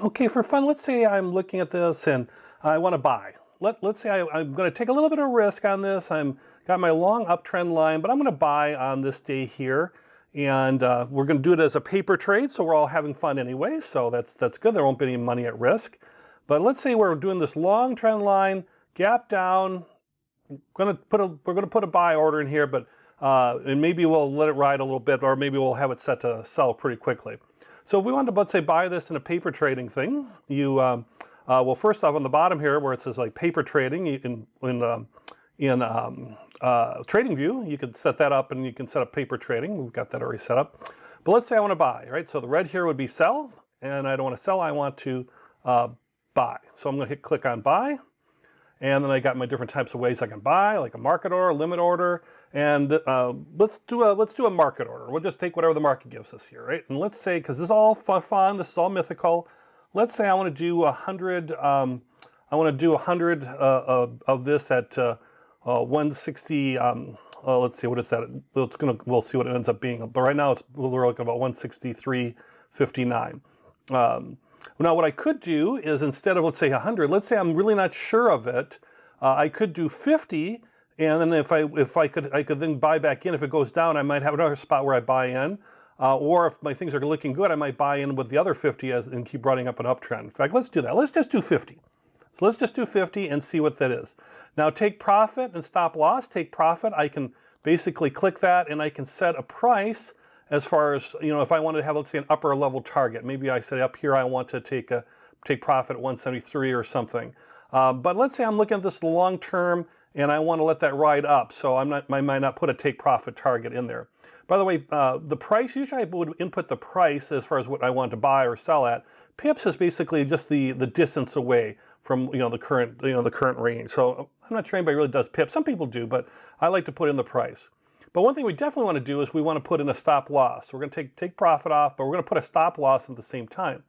Okay, for fun, let's say I'm looking at this and I want to buy. Let's say I'm going to take a little bit of risk on this. I'm got my long uptrend line, but I'm going to buy on this day here. And we're going to do it as a paper trade, so we're all having fun anyway. So that's good. There won't be any money at risk. But let's say we're doing this long trend line, gap down. We're going to put a buy order in here, but and maybe we'll let it ride a little bit, or maybe we'll have it set to sell pretty quickly. So if we wanted to, let's say, buy this in a paper trading thing, you well, first off, on the bottom here where it says like paper trading in TradingView, you could set that up and you can set up paper trading. We've got that already set up. But let's say I want to buy, right? So the red here would be sell, and I don't want to sell. I want to buy. So I'm going to click on buy. And then I got my different types of ways I can buy, like a market order, limit order, and let's do a market order. We'll just take whatever the market gives us here, right? And let's say, because this is all fun, this is all mythical. Let's say I want to do 100. I want to do 100 of this at 160. Let's see, what is that? We'll see what it ends up being. But right now we're looking about 163.59. Now what I could do is, instead of, let's say 100, let's say I'm really not sure of it, I could do 50, and then if I could then buy back in. If it goes down, I might have another spot where I buy in, or if my things are looking good, I might buy in with the other 50 and keep running up an uptrend. In fact, let's do that. Let's just do 50. So let's just do 50 and see what that is. Now take profit and stop loss. Take profit, I can basically click that and I can set a price. As far as, you know, if I wanted to have, let's say, an upper level target, maybe I say up here I want to take profit at 173 or something. But let's say I'm looking at this long term and I want to let that ride up, so I might not put a take profit target in there. By the way, the price, usually I would input the price as far as what I want to buy or sell at. Pips is basically just the distance away from the current range. So I'm not sure anybody really does pips. Some people do, but I like to put in the price. But one thing we definitely want to do is we want to put in a stop loss. We're going to take profit off, but we're going to put a stop loss at the same time.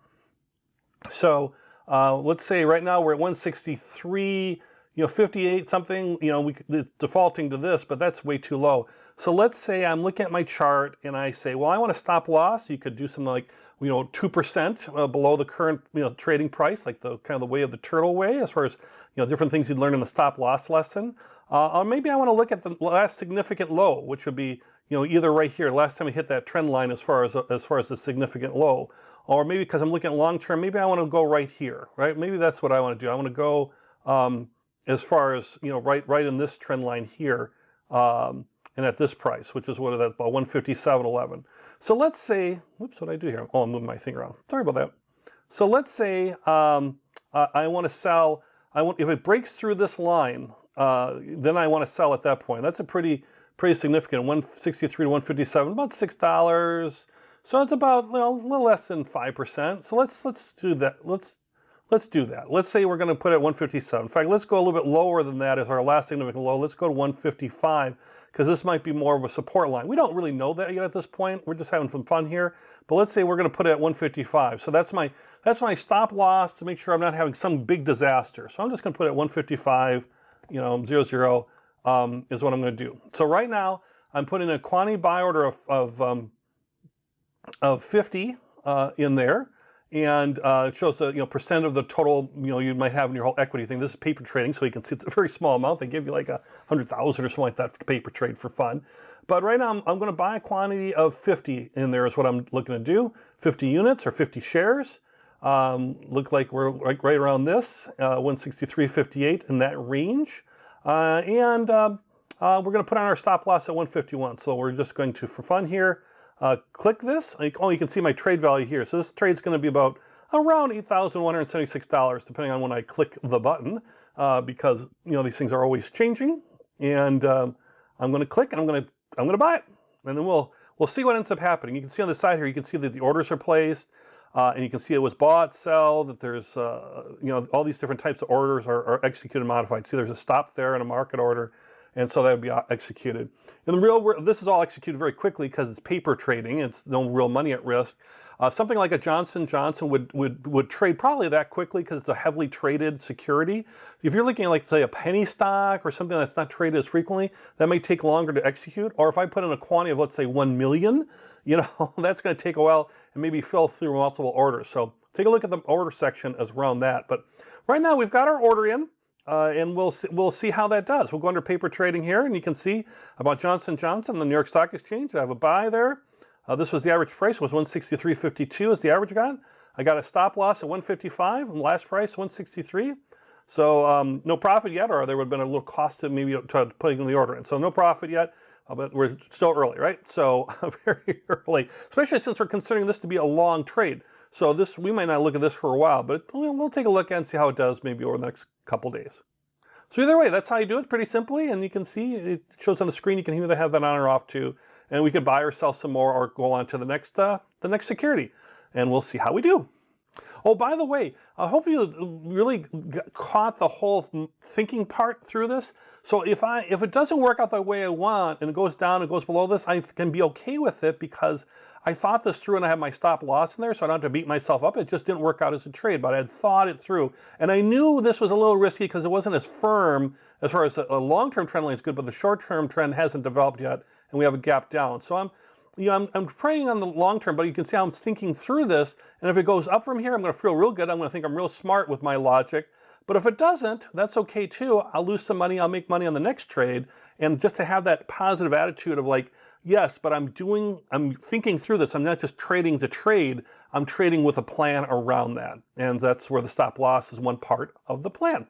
So let's say right now we're at 163, 58 something. It's defaulting to this, but that's way too low. So let's say I'm looking at my chart and I say, well, I want a stop loss. You could do something like 2% below the current trading price, like the kind of the way of the turtle way, as far as different things you'd learn in the stop loss lesson. Or maybe I want to look at the last significant low, which would be either right here, last time we hit that trend line as far as the significant low, or maybe because I'm looking at long term, maybe I want to go right here, right? Maybe that's what I want to do. I want to go as far as right in this trend line here, and at this price, which is what is that, about 157.11. So let's say, whoops, what did I do here? Oh, I'm moving my thing around. Sorry about that. So let's say I want to sell. If it breaks through this line. Then I want to sell at that point. That's a pretty significant, 163 to 157, about $6. So it's about a little less than 5%. So let's do that. Let's do that. Let's say we're going to put it at 157. In fact, let's go a little bit lower than that as our last significant low. Let's go to 155, because this might be more of a support line. We don't really know that yet at this point. We're just having some fun here. But let's say we're going to put it at 155. So that's my stop loss to make sure I'm not having some big disaster. So I'm just going to put it at 155. 00 is what I'm going to do. So right now I'm putting a quantity buy order of 50 in there, and it shows the percent of the total you might have in your whole equity thing. This is paper trading, so you can see it's a very small amount. They give you like 100,000 or something like that for paper trade for fun. But right now I'm going to buy a quantity of 50 in there is what I'm looking to do. 50 units or 50 shares. Look like we're right around this 163.58 in that range, and we're going to put on our stop loss at 151. So we're just going to, for fun here, click this. Oh, you can see my trade value here. So this trade's going to be about around $8,176, depending on when I click the button, because these things are always changing. And I'm going to click and I'm going to buy it, and then we'll see what ends up happening. You can see on the side here, you can see that the orders are placed. And you can see it was bought, sell, that there's, all these different types of orders are executed and modified. See, there's a stop there and a market order, and so that would be executed. In the real world, this is all executed very quickly because it's paper trading. It's no real money at risk. Something like a Johnson & Johnson would trade probably that quickly because it's a heavily traded security. If you're looking at, like, say, a penny stock or something that's not traded as frequently, that may take longer to execute. Or if I put in a quantity of, let's say, 1 million, that's going to take a while and maybe fill through multiple orders. So take a look at the order section as around that. But right now we've got our order in, and we'll see how that does. We'll go under paper trading here, and you can see about Johnson & Johnson, the New York Stock Exchange. I have a buy there. This was the average price, was 163.52 is the average I got. I got a stop loss at 155, and last price 163. So no profit yet, or there would have been a little cost to maybe putting the order in. So no profit yet, but we're still early, right? So very early, especially since we're considering this to be a long trade. So we might not look at this for a while, but we'll take a look and see how it does maybe over the next couple days. So either way, that's how you do it pretty simply, and you can see it shows on the screen. You can either have that on or off too, and we could buy or sell some more or go on to the next security, and we'll see how we do. Oh, by the way, I hope you really caught the whole thinking part through this. So if it doesn't work out the way I want and it goes down and goes below this, I can be okay with it because I thought this through and I have my stop loss in there, so I don't have to beat myself up. It just didn't work out as a trade, but I had thought it through. And I knew this was a little risky because it wasn't as firm as far as a long-term trend line is good, but the short-term trend hasn't developed yet, and we have a gap down. So I'm trading on the long term, but you can see how I'm thinking through this. And if it goes up from here, I'm going to feel real good. I'm going to think I'm real smart with my logic. But if it doesn't, that's okay too. I'll lose some money. I'll make money on the next trade. And just to have that positive attitude of like, yes, but I'm thinking through this. I'm not just trading to trade. I'm trading with a plan around that. And that's where the stop loss is one part of the plan.